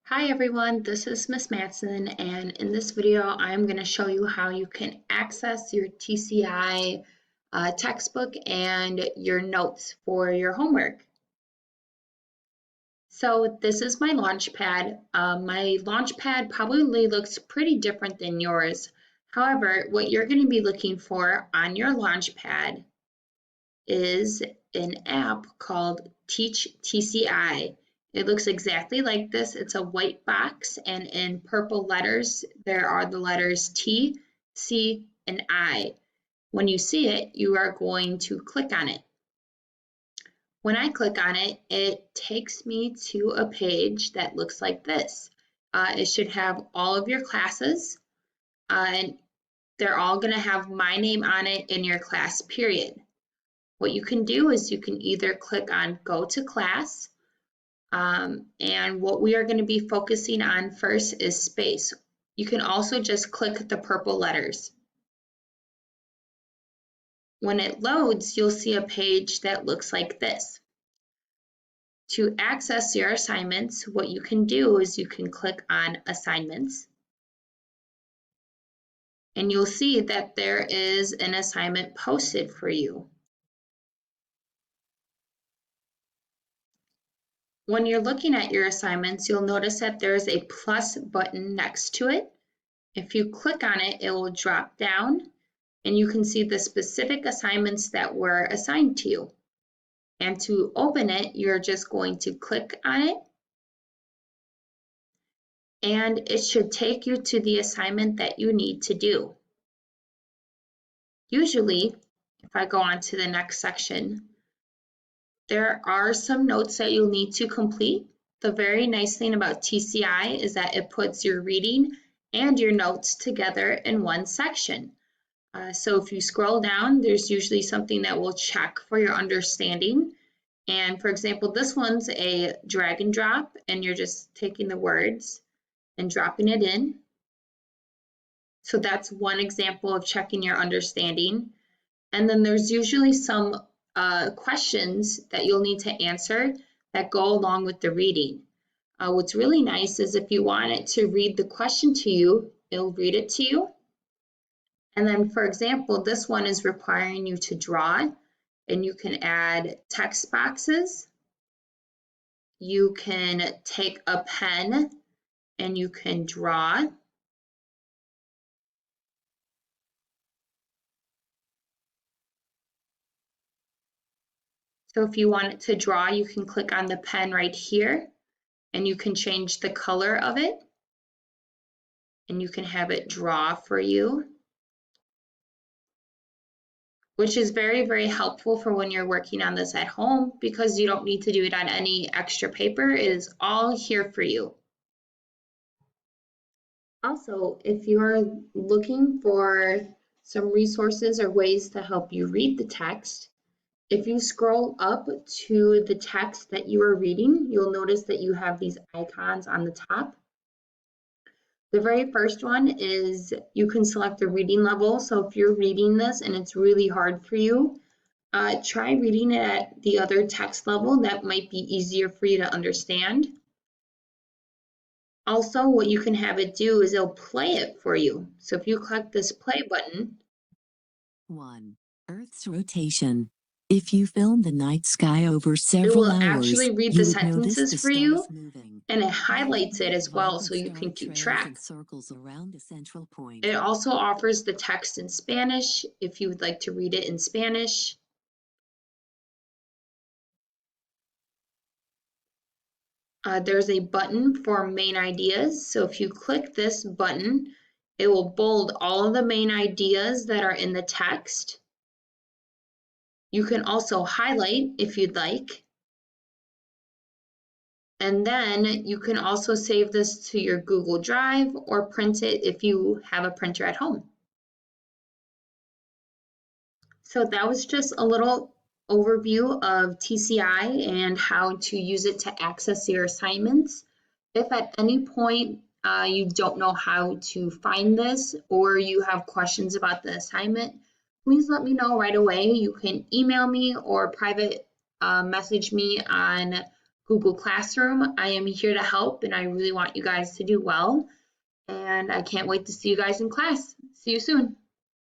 Hi everyone, this is Miss Matson, and in this video I'm going to show you how you can access your TCI textbook and your notes for your homework. So this is my Launchpad. My Launchpad probably looks pretty different than yours. However, what you're going to be looking for on your Launchpad is an app called Teach TCI. It looks exactly like this. It's a white box, and in purple letters, there are the letters T, C, and I. When you see it, you are going to click on it. When I click on it, it takes me to a page that looks like this. It should have all of your classes, and they're all going to have my name on it in your class period. What you can do is you can either click on Go to Class, and what we are going to be focusing on first is space. You can also just click the purple letters. When it loads, you'll see a page that looks like this. To access your assignments, what you can do is you can click on Assignments, and you'll see that there is an assignment posted for you. When you're looking at your assignments, you'll notice that there's a plus button next to it. If you click on it, it will drop down and you can see the specific assignments that were assigned to you. And to open it, you're just going to click on it, and it should take you to the assignment that you need to do. Usually, if I go on to the next section, there are some notes that you'll need to complete. The very nice thing about TCI is that it puts your reading and your notes together in one section. So if you scroll down, there's usually something that will check for your understanding. And for example, this one's a drag and drop, and you're just taking the words and dropping it in. So that's one example of checking your understanding. And then there's usually some questions that you'll need to answer that go along with the reading. What's really nice is if you want it to read the question to you, it'll read it to you. And then, for example, this one is requiring you to draw, and you can add text boxes. You can take a pen and you can draw. So if you want it to draw, you can click on the pen right here, and you can change the color of it, and you can have it draw for you, which is very, very helpful for when you're working on this at home because you don't need to do it on any extra paper. It is all here for you. Also, if you're looking for some resources or ways to help you read the text, if you scroll up to the text that you are reading, you'll notice that you have these icons on the top. The very first one is you can select the reading level. So if you're reading this and it's really hard for you, try reading it at the other text level. That might be easier for you to understand. Also, what you can have it do is it'll play it for you. So if you click this play button. 1. Earth's rotation. If you filmed the night sky over several hours, it will actually read the sentences for you, moving, and it highlights it as well so you can keep track. Circles around the central point. It also offers the text in Spanish if you would like to read it in Spanish. There's a button for main ideas. So if you click this button, it will bold all of the main ideas that are in the text. You can also highlight if you'd like. And then you can also save this to your Google Drive or print it if you have a printer at home. So that was just a little overview of TCI and how to use it to access your assignments. If at any point you don't know how to find this or you have questions about the assignment, please let me know right away. You can email me or private message me on Google Classroom. I am here to help, and I really want you guys to do well. And I can't wait to see you guys in class. See you soon.